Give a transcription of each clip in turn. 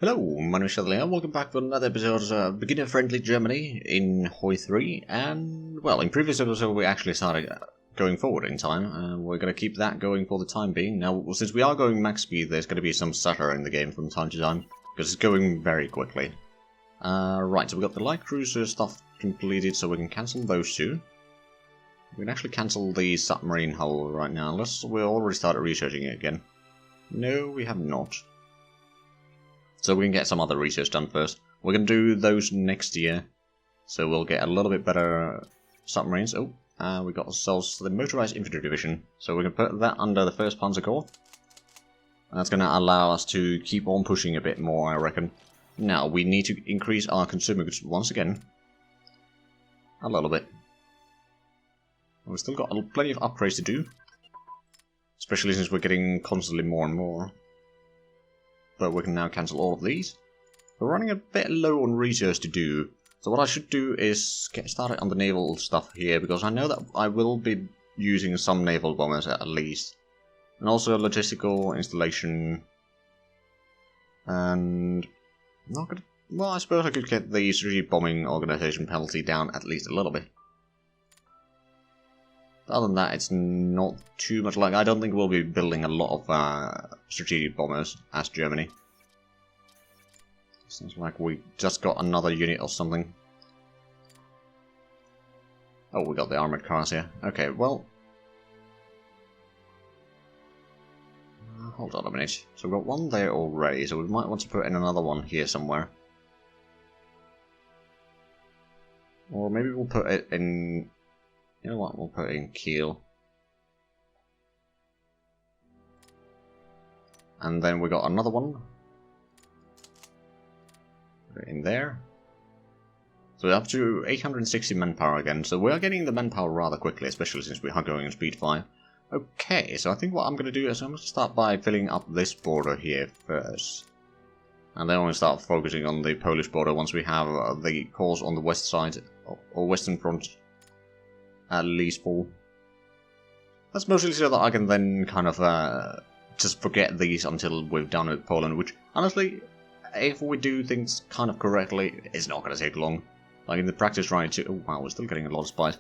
Hello, my name is Ep3, welcome back for another episode of Beginner Friendly Germany in Ep3, and well, in previous episode we actually started going forward in time, and we're going to keep that going for the time being. Now, since we are going max speed, there's going to be some stutter in the game from time to time, because it's going very quickly. Right, so we got the light cruiser stuff completed, so we can cancel those two. We can actually cancel the submarine hull right now, unless we already started researching it again. No, we have not. So we can get some other research done first. We're going to do those next year. So we'll get a little bit better submarines. Oh, we got ourselves the Motorized Infantry Division. So we can put that under the 1st Panzer Corps. And that's going to allow us to keep on pushing a bit more, I reckon. Now, we need to increase our consumer goods once again. A little bit. We've still got plenty of upgrades to do. Especially since we're getting constantly more and more. But we can now cancel all of these. We're running a bit low on research to do. So what I should do is get started on the naval stuff here, because I know that I will be using some naval bombers at least. And also logistical installation. And not gonna, well, I suppose I could get the strategic bombing organization penalty down at least a little bit. Other than that, it's not too much. Like, I don't think we'll be building a lot of strategic bombers as Germany. Seems like we just got another unit or something. Oh, we got the armored cars here. Okay, well... hold on a minute. So we've got one there already, so we might want to put in another one here somewhere. Or maybe we'll put it in... You know what, we'll put it in Kiel. And then we got another one. Put it in there. So we're up to 860 manpower again, so we are getting the manpower rather quickly, especially since we are going in speed 5. Okay, so I think what I'm going to do is I'm going to start by filling up this border here first. And then we'll start focusing on the Polish border once we have the cores on the west side, or western front. At least full. That's mostly so that I can then kind of just forget these until we're done with Poland, which honestly, if we do things kind of correctly, it's not going to take long. Like in the practice run too. Oh wow, we're still getting a lot of spice.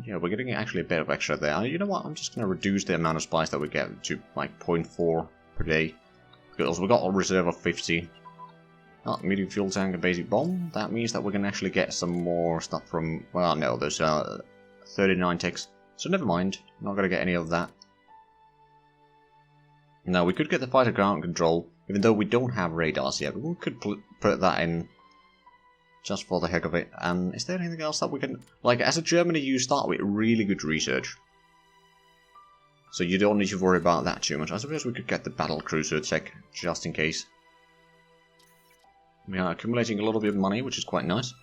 Yeah, we're getting actually a bit of extra there. You know what, I'm just going to reduce the amount of spice that we get to like 0.4 per day. Because we've got a reserve of 50. Oh, medium fuel tank and basic bomb. That means that we can actually get some more stuff from, well no, there's 39 ticks, so never mind, not going to get any of that. Now, we could get the fighter ground control, even though we don't have radars yet, but we could put that in just for the heck of it. And is there anything else that we can... Like, as a Germany, you start with really good research. So you don't need to worry about that too much. I suppose we could get the battle cruiser tech, just in case. We are accumulating a little bit of money, which is quite nice.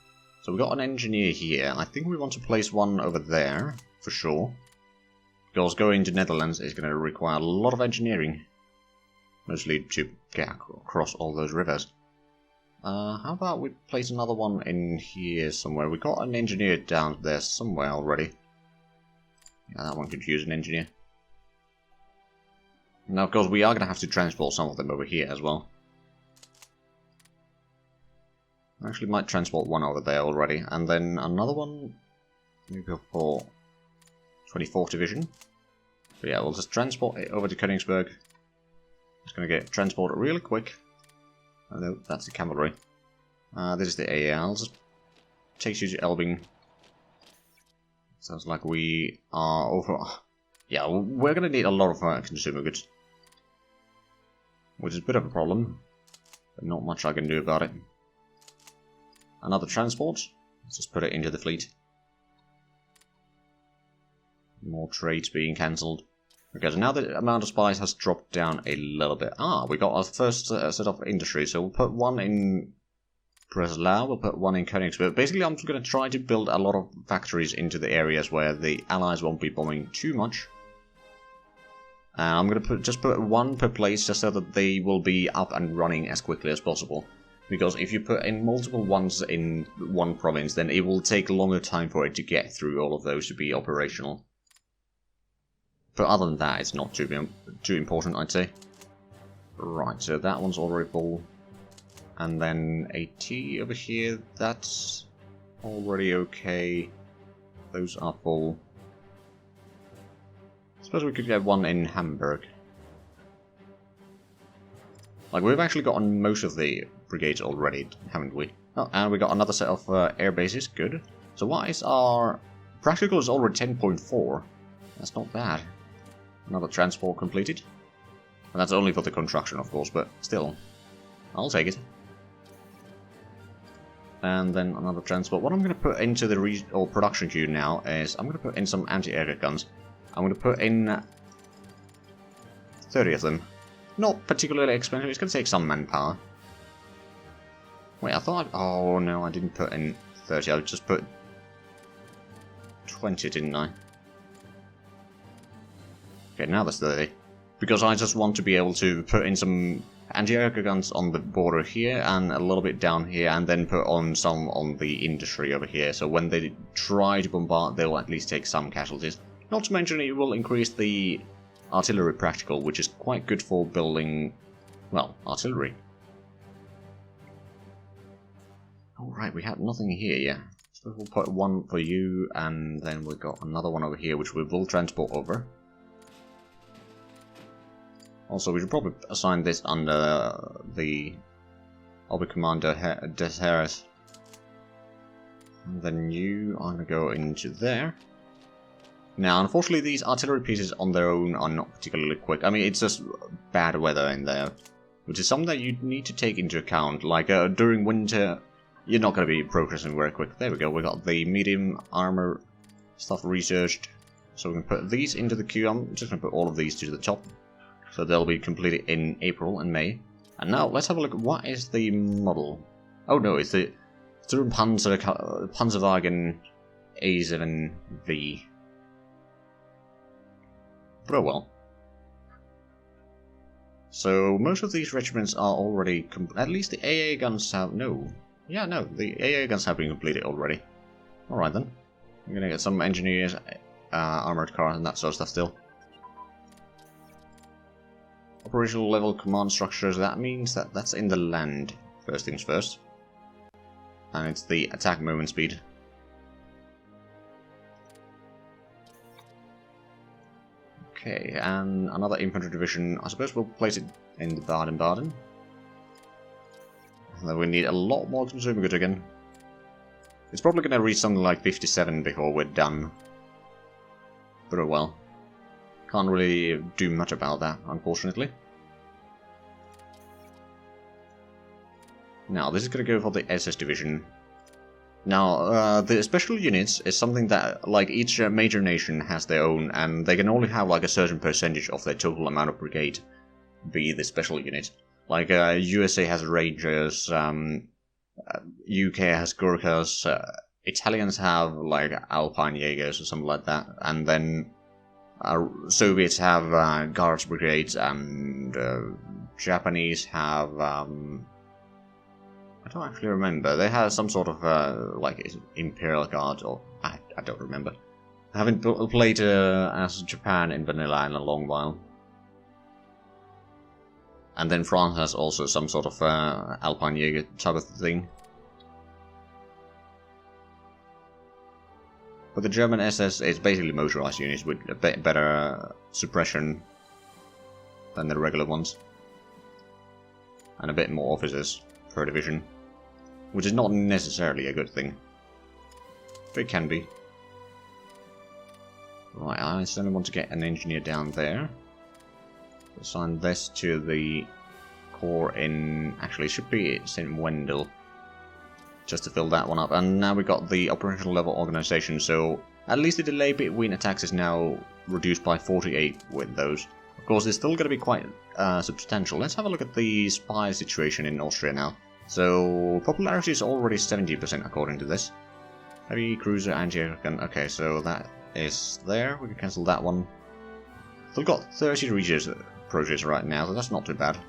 So we've got an engineer here. I think we want to place one over there, for sure. Because going to Netherlands is going to require a lot of engineering. Mostly to get across all those rivers. How about we place another one in here somewhere? We got an engineer down there somewhere already. Yeah, that one could use an engineer. Now, of course, we are going to have to transport some of them over here as well. Actually might transport one over there already, and then another one, maybe for 24th Division. But yeah, we'll just transport it over to Königsberg. It's going to get transported really quick. Oh no, that's the cavalry. This is the AA. I'll just take you to Elbing. Sounds like we are over... Yeah, we're going to need a lot of consumer goods. Which is a bit of a problem, but not much I can do about it. Another transport. Let's just put it into the fleet. More trades being cancelled. Okay, so now the amount of spice has dropped down a little bit. Ah, we got our first set of industry. So we'll put one in Breslau, we'll put one in Königsberg. Basically, I'm just going to try to build a lot of factories into the areas where the Allies won't be bombing too much. I'm going to just put one per place, just so that they will be up and running as quickly as possible. Because if you put in multiple ones in one province, then it will take a longer time for it to get through all of those to be operational. But other than that, it's not too important, I'd say. Right, so that one's already full. And then AT over here, that's already okay. Those are full. Suppose we could get one in Hamburg. Like, we've actually gotten most of the brigades already, haven't we? Oh, and we got another set of air bases, good. So what is our... Practical is already 10.4. That's not bad. Another transport completed. And that's only for the construction, of course, but still. I'll take it. And then another transport. What I'm going to put into the production queue now is I'm going to put in some anti-air guns. I'm going to put in 30 of them. Not particularly expensive, it's going to take some manpower. Wait, I thought... Oh no, I didn't put in 30, I just put 20, didn't I? Okay, now there's 30. Because I just want to be able to put in some anti-air guns on the border here and a little bit down here, and then put on some on the industry over here, so when they try to bombard, they'll at least take some casualties. Not to mention it will increase the artillery practical, which is quite good for building, well, artillery. Alright, we have nothing here yet. So we'll put one for you, and then we've got another one over here, which we will transport over. Also, we should probably assign this under the Oberkommando des Heeres. And then you are going to go into there. Now, unfortunately, these artillery pieces on their own are not particularly quick. I mean, it's just bad weather in there, which is something that you need to take into account. Like, during winter, you're not going to be progressing very quick. There we go, we got the medium armor stuff researched. So we can put these into the queue. I'm just going to put all of these to the top. So they'll be completed in April and May. And now, let's have a look at what is the model. Oh no, it's the Panzerwagen A7V. But oh well. So most of these regiments are already... At least the AA guns have... No. Yeah, no, the AA guns have been completed already. Alright then. We're gonna get some engineers, armored cars and that sort of stuff still. Operational level command structures, that means that that's in the land, first things first. And it's the attack movement speed. Okay, and another infantry division, I suppose we'll place it in the Baden-Baden. Then we need a lot more consumer goods again. It's probably going to reach something like 57 before we're done. But oh well. Can't really do much about that, unfortunately. Now, this is going to go for the SS division. Now, the special units is something that, like, each major nation has their own, and they can only have, like, a certain percentage of their total amount of brigade be the special unit. Like, USA has Rangers, UK has Gurkhas, Italians have, like, Alpine Jaegers or something like that, and then Soviets have Guards brigades, and Japanese have... I don't actually remember. They had some sort of, like, Imperial Guard, or... I don't remember. I haven't played as Japan in Vanilla in a long while. And then France has also some sort of Alpine Jaeger type of thing. But the German SS is basically motorized units with a bit better suppression than the regular ones. And a bit more officers per division. Which is not necessarily a good thing. But it can be. Right, I certainly want to get an engineer down there. Assign this to the corps in... Actually, it should be St. Wendell. Just to fill that one up. And now we've got the operational level organization, so at least the delay between attacks is now reduced by 48 with those. Of course, it's still going to be quite substantial. Let's have a look at the spy situation in Austria now. So, popularity is already 70% according to this. Heavy cruiser anti-air gun. Okay, so that is there. We can cancel that one. We've got 30 research projects right now, so that's not too bad.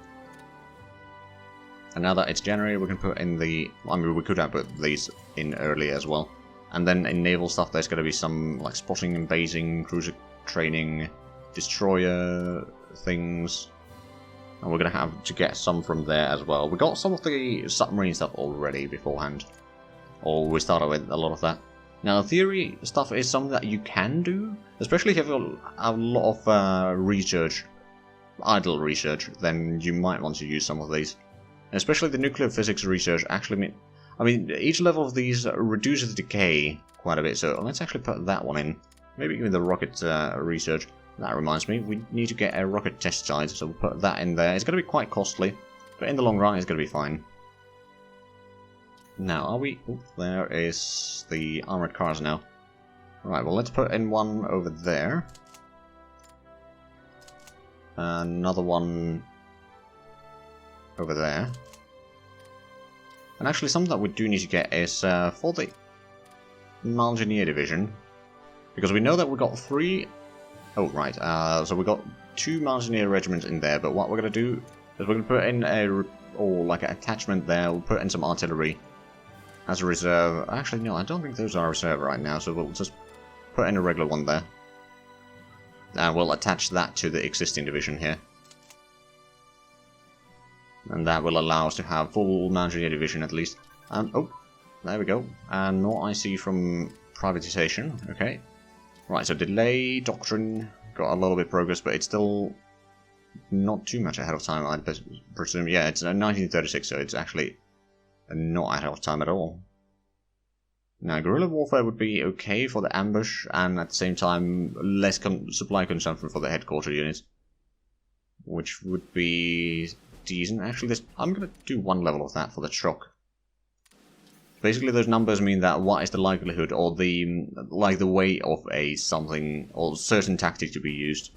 And now that it's January, we can put in the... I mean, we could have put these in early as well. And then in naval stuff, there's going to be some, like, spotting and basing, cruiser training, destroyer things. And we're going to have to get some from there as well. We got some of the submarine stuff already beforehand. Or we started with a lot of that. Now, theory stuff is something that you can do. Especially if you have a lot of research, idle research, then you might want to use some of these. Especially the nuclear physics research actually I mean, each level of these reduces decay quite a bit, so let's actually put that one in. Maybe even the rocket research. That reminds me, we need to get a rocket test site, so we'll put that in there. It's going to be quite costly, but in the long run it's going to be fine. Now, are we... Oh, there is the armored cars now. Right, well, let's put in one over there. Another one over there. And actually, something that we do need to get is for the Malgineer division. Because we know that we got 3... Oh, right. So we got 2 Malgineer regiments in there, but what we're going to do is we're going to put in like an attachment there. We'll put in some artillery as a reserve. Actually, no, I don't think those are a reserve right now, so we'll just put in a regular one there. And we'll attach that to the existing division here. And that will allow us to have full Malgineer division at least. Oh, there we go. And no IC from privatization. Okay. Right, so delay doctrine got a little bit of progress, but it's still not too much ahead of time, I'd presume. Yeah, it's 1936, so it's actually not ahead of time at all. Now, guerrilla warfare would be okay for the ambush, and at the same time, less supply consumption for the headquarter units. Which would be decent. Actually, I'm going to do one level of that for the shock. Basically, those numbers mean that what is the likelihood or the way of a something or certain tactic to be used.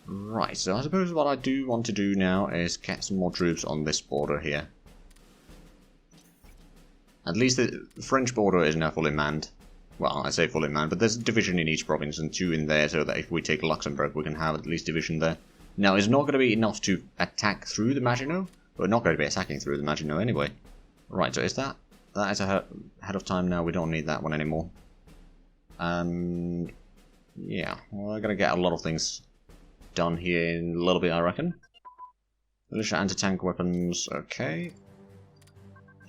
Right, so I suppose what I do want to do now is get some more troops on this border here. At least the French border is now fully manned. Well, I say fully manned, but there's a division in each province and 2 in there, so that if we take Luxembourg, we can have at least division there. Now, it's not going to be enough to attack through the Maginot. We're not going to be attacking through the Maginot anyway. Right, so is that is ahead of time now? We don't need that one anymore. And yeah, we're going to get a lot of things done here in a little bit, I reckon. Militia anti-tank weapons, okay.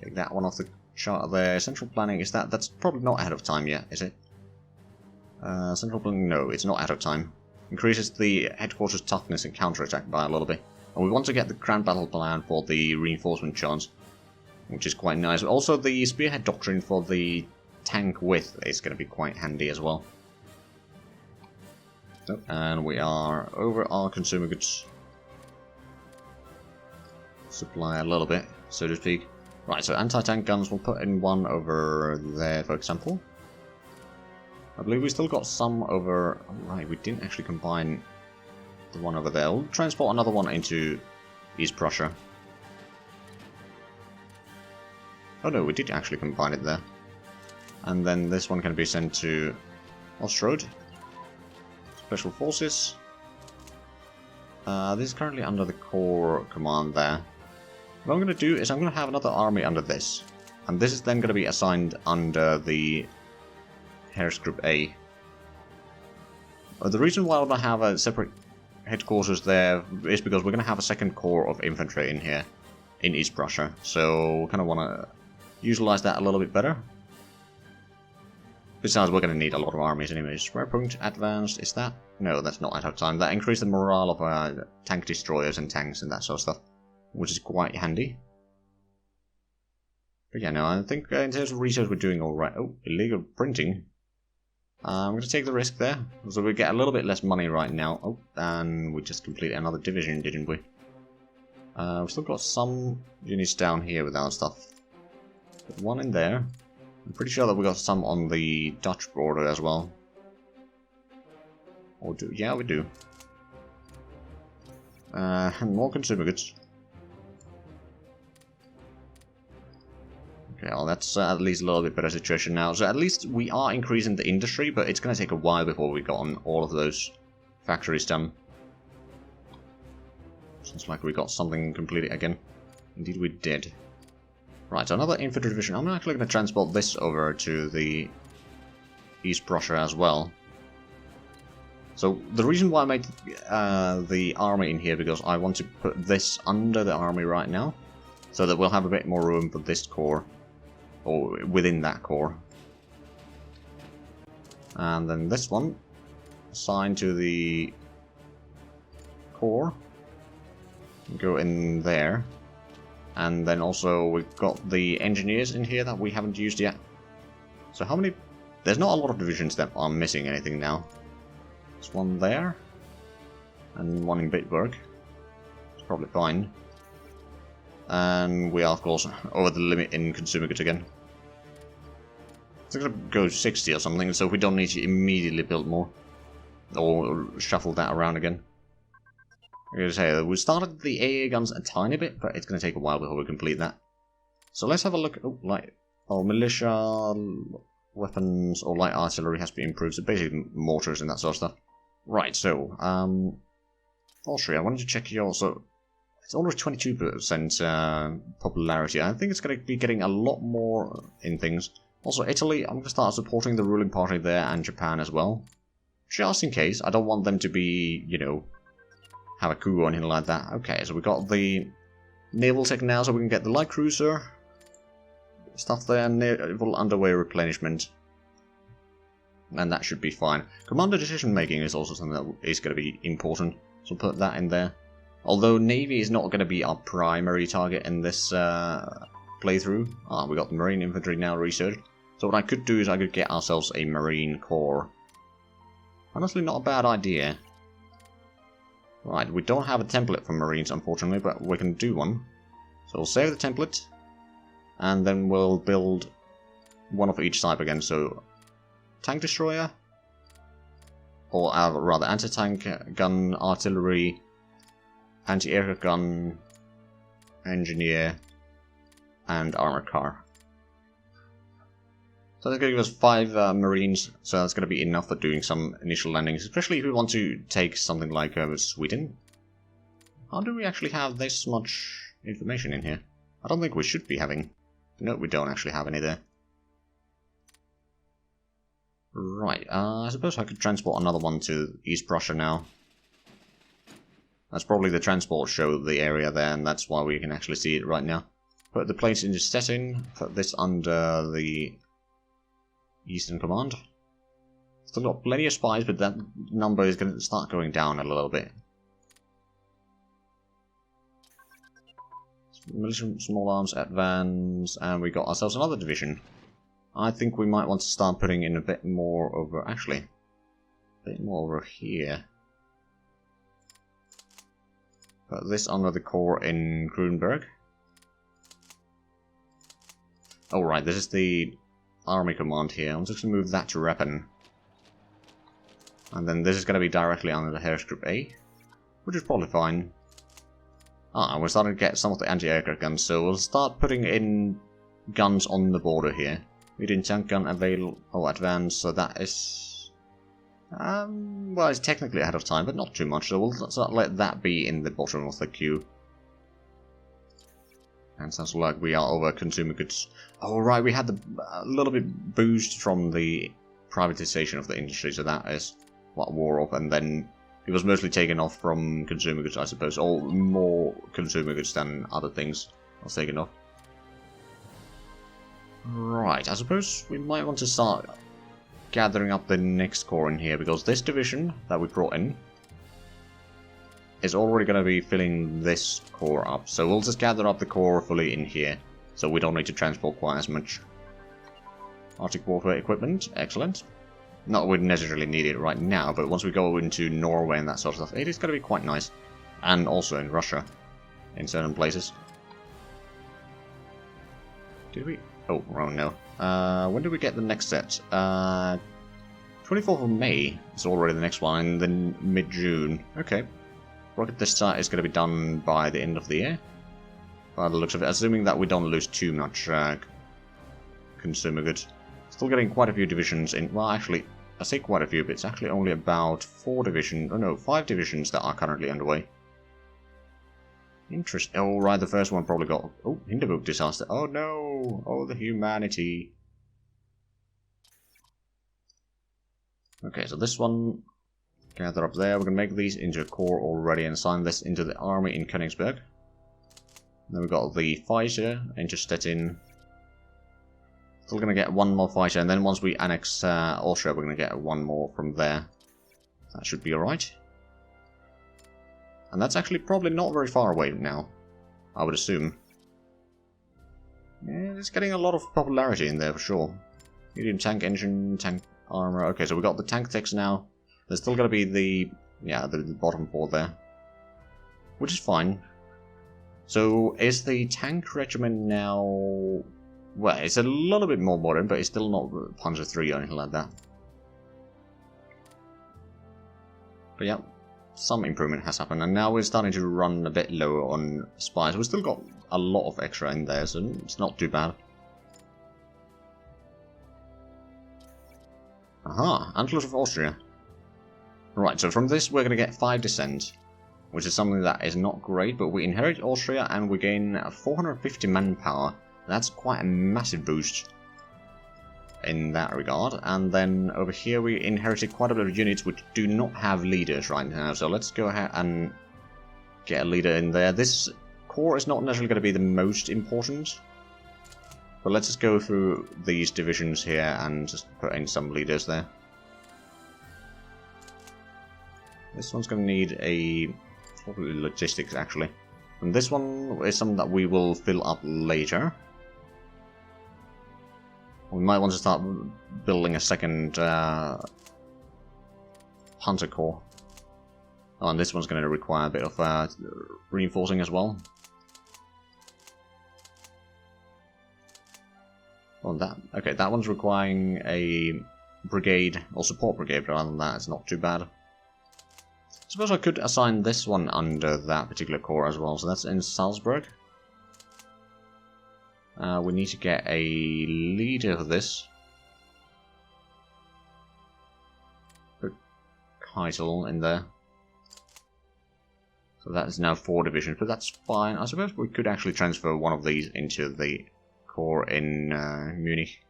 Take that one off the chart there. Central planning, that's probably not ahead of time yet, is it? Central planning, no, it's not ahead of time. Increases the headquarters toughness and counterattack by a little bit. And we want to get the grand battle plan for the reinforcement chance, which is quite nice. Also, the spearhead doctrine for the tank width is going to be quite handy as well. And we are over our consumer goods supply a little bit, so to speak. Right, so anti-tank guns, we'll put in one over there, for example. I believe we still got some over... Oh, right, we didn't actually combine the one over there. We'll transport another one into East Prussia. Oh no, we did actually combine it there. And then this one can be sent to Ostrode. Special Forces. This is currently under the Corps command there. What I'm going to do is I'm going to have another army under this. And this is then going to be assigned under the Heeresgroup A. The reason why I want to have a separate headquarters there is because we're going to have a second corps of infantry in here, in East Prussia. So we kind of want to utilize that a little bit better. Besides, we're going to need a lot of armies anyways. Square point advanced, is that? No, that's not at our time. That increased the morale of tank destroyers and tanks and that sort of stuff, which is quite handy. But yeah, no, I think in terms of research we're doing alright. Oh, illegal printing. I'm going to take the risk there. So we get a little bit less money right now. Oh, and we just completed another division, didn't we? We've still got some units down here with our stuff. Put one in there. I'm pretty sure that we got some on the Dutch border as well. Or do? Yeah, we do. And more consumer goods. Okay, well that's at least a little bit better situation now. So at least we are increasing the industry, but it's going to take a while before we got on all of those factories done. Seems like we got something completed again. Indeed we did. Right, so another infantry division. I'm actually going to transport this over to the East Prussia as well. So the reason why I made the army in here, because I want to put this under the army right now, so that we'll have a bit more room for this core, or within that core. And then this one, assigned to the core, go in there. And then also we've got the engineers in here that we haven't used yet. So how many... There's not a lot of divisions that are missing anything now. There's one there. And one in Bitburg. It's probably fine. And we are of course over the limit in consumer goods again. It's gonna go 60 or something, so we don't need to immediately build more. Or shuffle that around again. I'm gonna say, we started the AA guns a tiny bit, but it's gonna take a while before we complete that. So let's have a look. Oh, militia, weapons, or light artillery has been improved. So basically mortars and that sort of stuff. Right, so, Austria, I wanted to check your... So, it's almost 22% popularity. I think it's gonna be getting a lot more in things. Also, Italy, I'm gonna start supporting the ruling party there, and Japan as well. Just in case. I don't want them to be, you know, have a coup or anything like that. Okay, so we got the naval tech now, so we can get the light cruiser stuff there, naval underway replenishment, and that should be fine. Commander decision making is also something that is going to be important, so put that in there. Although navy is not going to be our primary target in this playthrough. We got the marine infantry now researched. So what I could do is I could get ourselves a marine corps. Honestly, not a bad idea. Right, we don't have a template for marines, unfortunately, but we can do one. So we'll save the template, and then we'll build one of each type again. So, tank destroyer, or rather anti-tank gun, artillery, anti-aircraft gun, engineer, and armored car. So that's going to give us 5 marines, so that's going to be enough for doing some initial landings, especially if we want to take something like Sweden. How do we actually have this much information in here? I don't think we should be having... No, we don't actually have any there. Right, I suppose I could transport another one to East Prussia now. That's probably the transport show the area there, and that's why we can actually see it right now. Put the planes into setting, put this under the Eastern Command. Still got plenty of spies, but that number is going to start going down a little bit. Militia, small arms, advance, and we got ourselves another division. I think we might want to start putting in a bit more over... Actually, a bit more over here. Put this under the core in Kronberg. Oh right, this is the army command here. I'm just going to move that to Reppen. And then this is going to be directly under the Heeresgruppe A, which is probably fine. We're starting to get some of the anti-aircraft guns, so we'll start putting in guns on the border here. Medium tank gun available, advanced, so that is... well, it's technically ahead of time, but not too much, so we'll let that be in the bottom of the queue. And sounds like we are over consumer goods. Oh right, we had a little bit boost from the privatization of the industry, so that is what wore off, and then it was mostly taken off from consumer goods, I suppose, or more consumer goods than other things was taken off. Right, I suppose we might want to start gathering up the next core in here, because this division that we brought in is already going to be filling this core up. So we'll just gather up the core fully in here, so we don't need to transport quite as much. Arctic warfare equipment, excellent. Not that we necessarily need it right now, but once we go into Norway and that sort of stuff, it is going to be quite nice. And also in Russia, in certain places. Did we? Oh, no. When did we get the next set? 24th of May is already the next one, and then mid-June. Okay. Rocket this site is going to be done by the end of the year. By the looks of it, assuming that we don't lose too much consumer goods. Still getting quite a few divisions in. Well, actually, I say quite a few, but it's actually only about 5 divisions that are currently underway. Interesting. Oh, right, the first one probably got... Oh, Hindenburg disaster. Oh, no. Oh, the humanity. Okay, so this one gather up there. We're going to make these into a corps already and assign this into the army in Königsberg. Then we've got the fighter into Stettin. Still going to get one more fighter, and then once we annex Austria, we're going to get one more from there. That should be alright. And that's actually probably not very far away now, I would assume. Yeah, it's getting a lot of popularity in there for sure. Medium tank engine, tank armor. Okay, so we got the tank techs now. There's still going to be the bottom four there, which is fine. So is the tank regiment now? Well, it's a little bit more modern, but it's still not Panzer 3 or anything like that. But yeah, some improvement has happened, and now we're starting to run a bit lower on spies. We've still got a lot of extra in there, so it's not too bad. Aha, Anschluss of Austria. Right, so from this we're going to get 5 descent, which is something that is not great, but we inherit Austria and we gain 450 manpower. That's quite a massive boost in that regard. And then over here we inherited quite a bit of units which do not have leaders right now, so let's go ahead and get a leader in there. This corps is not necessarily going to be the most important, but let's just go through these divisions here and just put in some leaders there. This one's going to need probably logistics actually, and this one is something that we will fill up later. We might want to start building a second Hunter Corps. Oh, and this one's going to require a bit of reinforcing as well. Oh, that one's requiring a brigade or support brigade, but other than that, it's not too bad. I suppose I could assign this one under that particular corps as well, so that's in Salzburg. We need to get a leader for this. Put Keitel in there. So that is now 4 divisions, but that's fine. I suppose we could actually transfer one of these into the corps in Munich.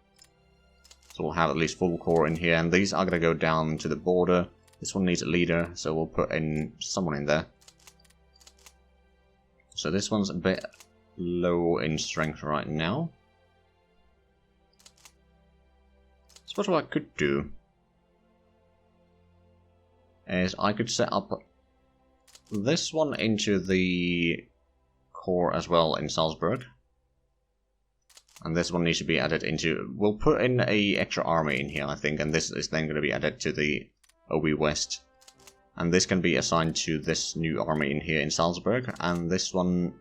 So we'll have at least full corps in here, and these are going to go down to the border. This one needs a leader, so we'll put in someone in there. So this one's a bit low in strength right now. So what I could do is I could set up this one into the corps as well in Salzburg. And this one needs to be added into... We'll put in a extra army in here, I think, and this is then going to be added to the OB West. And this can be assigned to this new army in here in Salzburg, and this one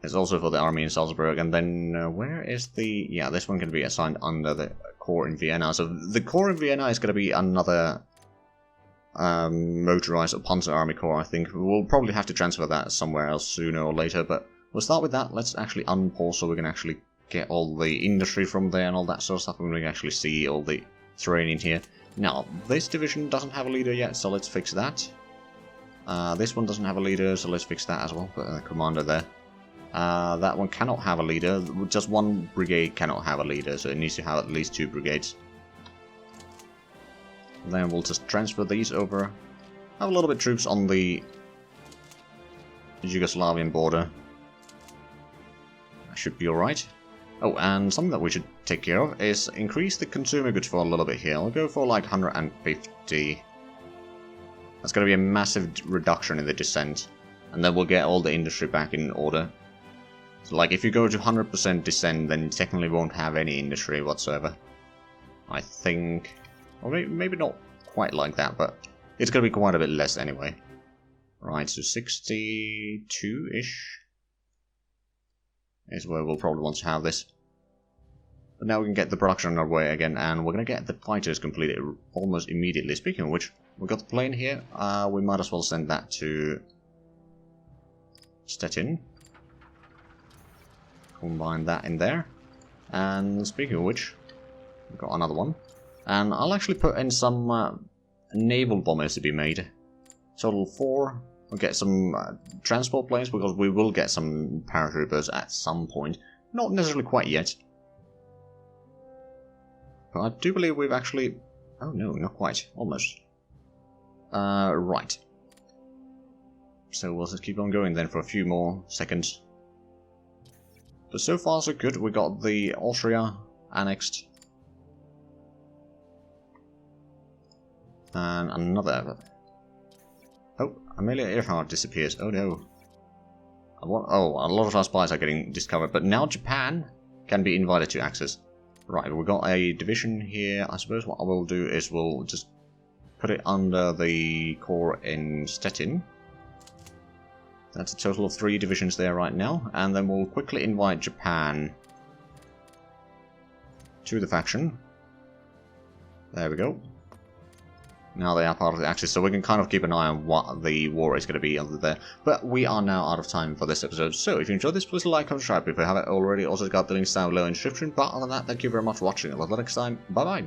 is also for the army in Salzburg. And then where is the... Yeah, this one can be assigned under the corps in Vienna. So the corps in Vienna is going to be another motorized or Panzer Army Corps, I think. We'll probably have to transfer that somewhere else sooner or later, but we'll start with that. Let's actually unpause so we can actually get all the industry from there and all that sort of stuff, and we can actually see all the terrain in here. Now, this division doesn't have a leader yet, so let's fix that. This one doesn't have a leader, so let's fix that as well. Put a commander there. That one cannot have a leader. Just one brigade cannot have a leader, so it needs to have at least 2 brigades. Then we'll just transfer these over. Have a little bit of troops on the Yugoslavian border. That should be alright. Oh, and something that we should take care of is increase the consumer goods for a little bit here. I'll go for like 150. That's going to be a massive reduction in the descent. And then we'll get all the industry back in order. So like if you go to 100% descent, then you technically won't have any industry whatsoever. I think... Or maybe not quite like that, but it's going to be quite a bit less anyway. Right, so 62-ish is where we'll probably want to have this. But now we can get the production underway again, and we're going to get the fighters completed almost immediately. Speaking of which, we've got the plane here. We might as well send that to Stettin. Combine that in there. And speaking of which, we've got another one. And I'll actually put in some naval bombers to be made. Total 4. We'll get some transport planes, because we will get some paratroopers at some point. Not necessarily quite yet. But I do believe we've actually... Oh no, not quite. Almost. Right. So we'll just keep on going then for a few more seconds. But so far so good. We got the Austria annexed. And another. Oh, Amelia Earhart disappears. Oh no. Oh, a lot of our spies are getting discovered. But now Japan can be invited to access. Right, we've got a division here. I suppose what I will do is we'll just put it under the core in Stettin. That's a total of 3 divisions there right now. And then we'll quickly invite Japan to the faction. There we go. Now they are part of the Axis, so we can kind of keep an eye on what the war is going to be under there. But we are now out of time for this episode, so if you enjoyed this, please like, comment, subscribe if you haven't already. Also got the links down below in the description. But other than that, thank you very much for watching. Until next time, bye bye.